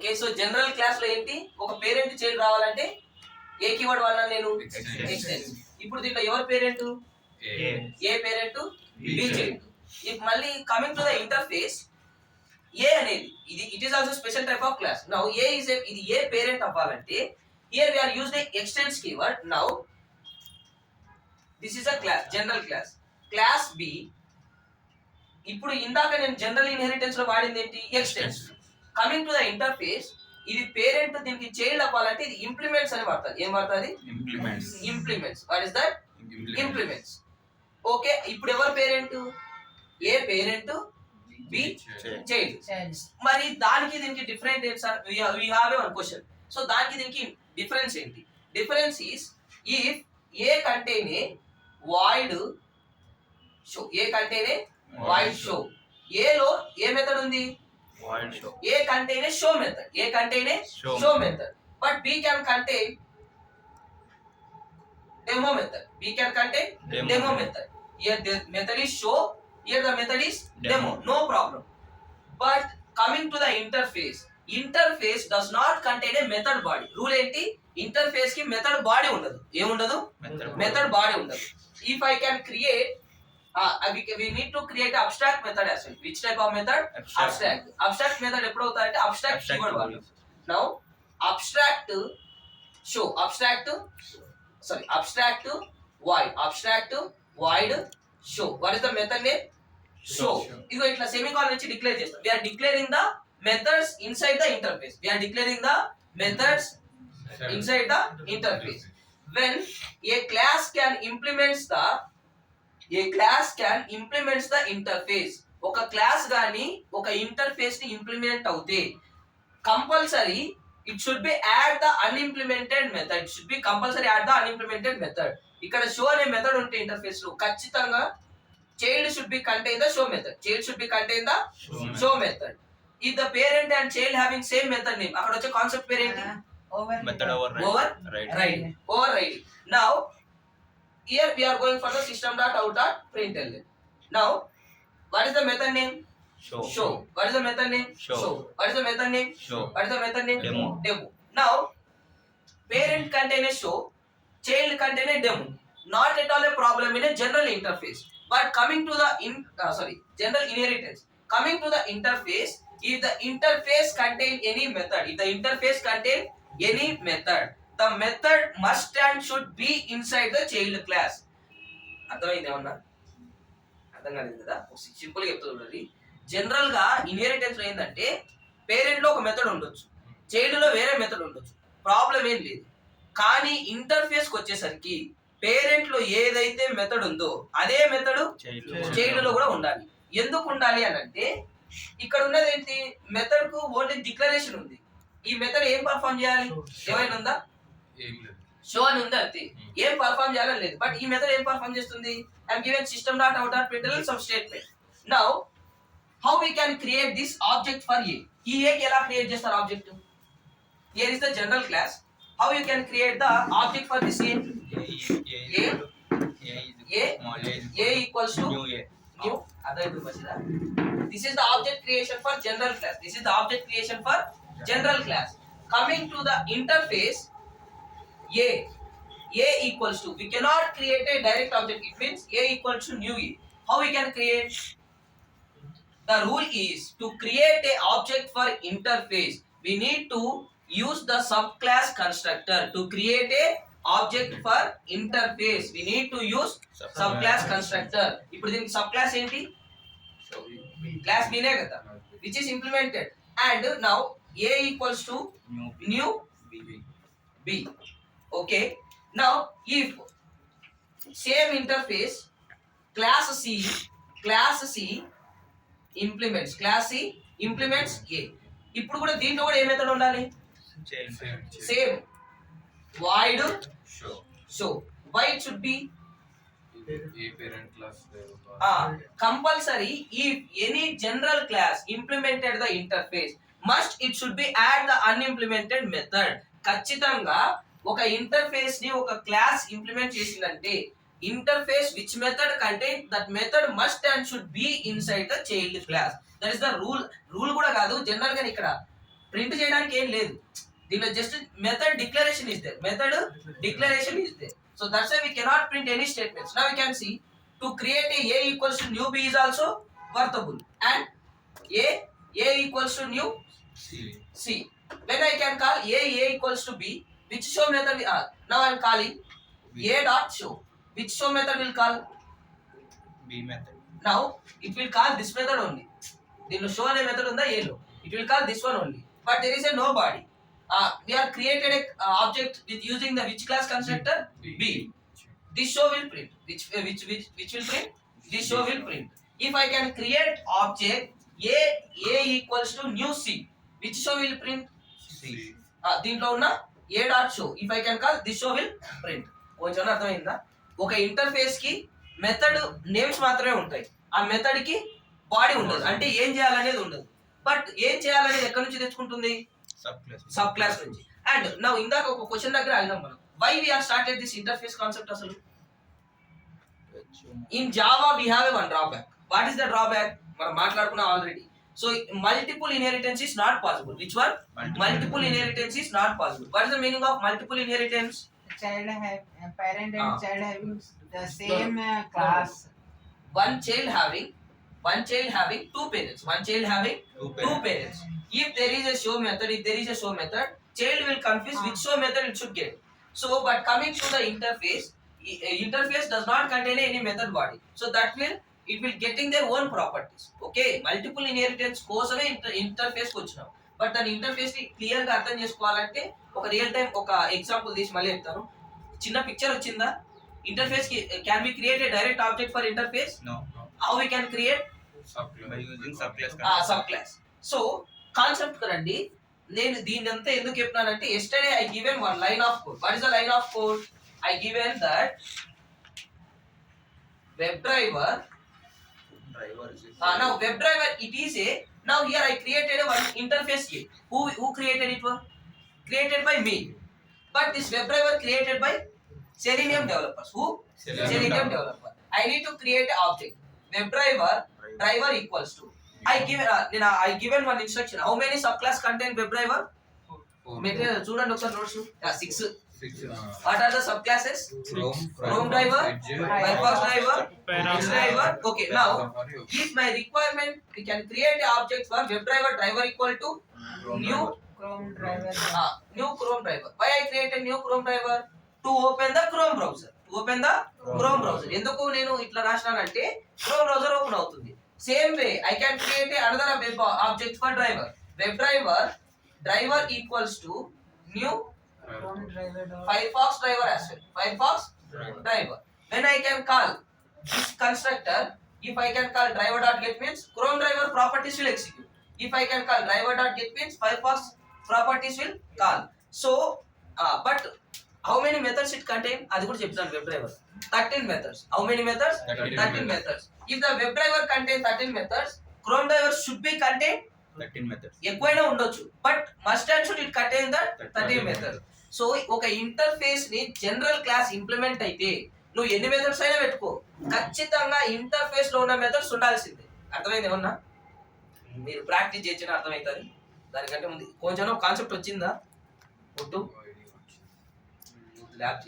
Okay, so general class లో ఏంటి, ఒక పేరెంట్ చైల్డ్ రావాలంటే ఏ కీవర్డ్ వాడినా నేను ఎక్స్టెన్స్. ఇప్పుడు దీంట్లో ఎవరు parent, A parent, B child. మళ్ళీ coming to the interface, A అనేది ఇది it is also special type of class. Now A is ఇది ఏ పేరెంట్ అవ్వాలంటే here we are used the extends keyword. Now this is a class, general class, class B. ఇప్పుడు ఇందాక నేను general inheritance లో వాడింది ఏంటి, extends. Coming to the interface, ఇది parent దీనికి చైల్డ్ అవ్వాలంటే ఇది ఇంప్లిమెంట్స్ అని వాడుతుంది. ఏం వాడుతుంది, implements. What is that, implements. Okay, ఇప్పుడు ఎవరు parent, A parent, B child. మరి దానికి దీనికి డిఫరెంట్ ఏంటి sir, we have a one question. So దానికి దీనికి డిఫరెన్స్ ఏంటి, difference is if A contain a void show, A contain a void show. ఏలో ఏ మెథడ్ ఉంది, A contain a show method, A contain a show method. But B can contain demo method, we can contain demo method. Here the method is show, here the method is demo, no problem. But coming to the interface does not contain a method body. Rule enti, interface ki method body undadu, em undadu, method body undadu. If I can create we need to create abstract method as well. Which type of method, abstract method eppudu avutadante abstract keyword value. Now abstract show, abstract void show. What is the method name, show. ఇదిగో ఇట్లా semicolon ఇచ్చి declare చేస్తాం. we are declaring the methods inside the interface, we are declaring the methods inside the interface. When a class can implements the interface, ఒక class గాని ఒక interface ని implement అవుతే compulsory it should be add the unimplemented method. It should be compulsory add the unimplemented method. ఇక్కడ show అనే method ఉంటే interface లో ఖచ్చితంగా child should be contain the show method, child should be contain the show method. If the parent and child having same method name, అక్కడ వచ్చే concept పేరు ఏంటి, overriding. Now here we are going for the system.out.println. Now what is the method name, show. What is the method name, show. What is the method name, show. What is the method name, demo. Now parent contain a show, child contain a demo, not at all a problem in a general interface. But coming to the general inheritance, coming to the interface, if the interface contain any method, the method must and should be inside the child class. అర్థమైంది ఏమన్నా, అర్థం కాలేదు కదా, simple గా చెప్తుంది. General గా inheritance లో ఏంటంటే పేరెంట్ లో ఒక మెథడ్ ఉండొచ్చు, చైల్డ్ లో వేరే మెథడ్ ఉండొచ్చు, ప్రాబ్లం ఏం లేదు. కానీ ఇంటర్ఫేస్ కి వచ్చేసరికి పేరెంట్ లో ఏదైతే మెథడ్ ఉందో అదే మెథడ్ చైల్డ్ లో కూడా ఉండాలి. ఎందుకు ఉండాలి అని అంటే ఇక్కడ ఉన్నది ఏంటి, మెథడ్ కు ఓన్లీ డిక్లరేషన్ ఉంది. ఈ మెథడ్ ఏం పర్ఫామ్ చేయాలి, ఏమైనా ఉందా, షో అని ఉంది, అంతే, ఏం పర్ఫామ్ చేయాలని లేదు. బట్ ఈ మెథడ్ ఏం పర్ఫామ్ చేస్తుంది, I'm given system.out.println some statement. Now how we can create this object for a, ఈ a కి ఎలా క్రియేట్ చేస్తారు object, here is the general class. How you can create the object for this a equals to new. అదైతే మంచిదా, this is the object creation for general class, this is the object creation for general class. Coming to the interface, a equals to, we cannot create a direct object, it means a equals to new a. How we can create, the rule is to create a object for interface we need to use the subclass constructor. To create a object for interface we need to use subclass constructor. ఇప్పుడు దీనికి subclass ఏంటి, class b నే కదా, which is implemented. And now a equals to new b. Okay, now if same interface class c implements a, ఇప్పుడు కూడా దీంట్లో కూడా ఏ method ఉండాలి, same void show. Why it should be compulsory, if any general class implemented the interface must it should be add the unimplemented method. ఖచ్చితంగా ఒక interface ని ఒక class implement చేసిందంటే interface which method contain that method must and should be inside the child class. That is the rule. Rule కూడా కాదు, general గా ఇక్కడ print చేయడానికి ఏం లేదు దీనిలో just method declaration is there so that's why we cannot print any statements now we can see to create a equals to new b is also workable and a equals to new c when I can call a equals to b which show method now I am calling a dot show which show method will call b method now it will call this method only దీనిలో show అనే method ఉందా a లో it will call this one only but there is a nobody we are created a object with using the which class constructor b this show will print which will print this show will print if I can create object a equals to new c which show will print c దీంట్లో ఉన్న a dot show if I can call this show will print కొంచెం అర్థమైందా ఒక interface కి method names మాత్రమే ఉంటాయి ఆ method కి బాడీ ఉండదు అంటే ఏం చేయాలనేది ఉండదు బట్ ఏం చేయాలనేది ఎక్కడి నుంచి తెచ్చుకుంటుంది సబ్ క్లాస్ నుంచి అండ్ నౌ ఇందాక ఒక క్వశ్చన్ దగ్గర ఆగినాం మనం why we are started this interface concept అసలు in Java we have a one drawback what is the drawback మనం మాట్లాడుకున్నాం already so multiple inheritance is not possible which one multiple inheritance is not possible what is the meaning of multiple inheritance child have parent and child having the same class one child having two parents one child having two parents if there is a show method child will confuse which show method it should get so but coming to the interface does not contain any method body so that will it will getting their own properties okay multiple inheritance కోసమే interface కి వచ్చినాం but దాని interface ని clear గా అర్థం చేసుకోవాలంటే ఒక real time ఒక ఎగ్జాంపుల్ తీసి మళ్ళీ చెప్తాను చిన్న పిక్చర్ వచ్చిందా ఇంటర్ఫేస్ కి can we create a direct object for interface no how we can create by using subclass sub class so concept కరండి నేను దీని అంతా ఎందుకు చెప్పినానంటే yesterday I given one line of code what is the line of code I given that web driver now web driver it is a now here I created a one interface here who created it one created by me but this web driver created by Selenium developers who Selenium developer I need to create an object web driver equals to I given one instruction how many subclass contain web driver material చూడండి ఒకసారి notes 6 what are the subclasses Chrome driver Firefox driver Edge driver okay now if my requirement we can create an object for web driver equal to new Chrome driver new Chrome driver why I create a new Chrome driver to open the Chrome browser ఎందుకు నేను ఇట్లా రాసినానంటే Chrome browser open అవుతుంది same way I can create another web object for web driver equals to new Chrome driver Firefox driver as well Firefox driver when I can call this constructor if I can call driver.get means Chrome driver properties will execute if I can call driver.get means Firefox properties will call so but how many methods it contain adi kuda cheptanu web driver 13 methods how many methods 13 methods if the web driver contains 13 methods Chrome driver should be contain 13 methods ఎక్కువైనా ఉండొచ్చు but must and should it contain that 13 methods so ఒక interface ని general class implement అయితే నువ్వు ఎన్ని methods అయినా పెట్టుకో ఖచ్చితంగా ఇంటర్ఫేస్ లో ఉన్న మెథడ్స్ ఉండాల్సిందే అర్థమైంది ఏమన్నా మీరు ప్రాక్టీస్ చేసిన అర్థమవుతుంది దానికంటే ముందు కొంచెం కాన్సెప్ట్ వచ్చిందా ఒట్టు ల్యాబ్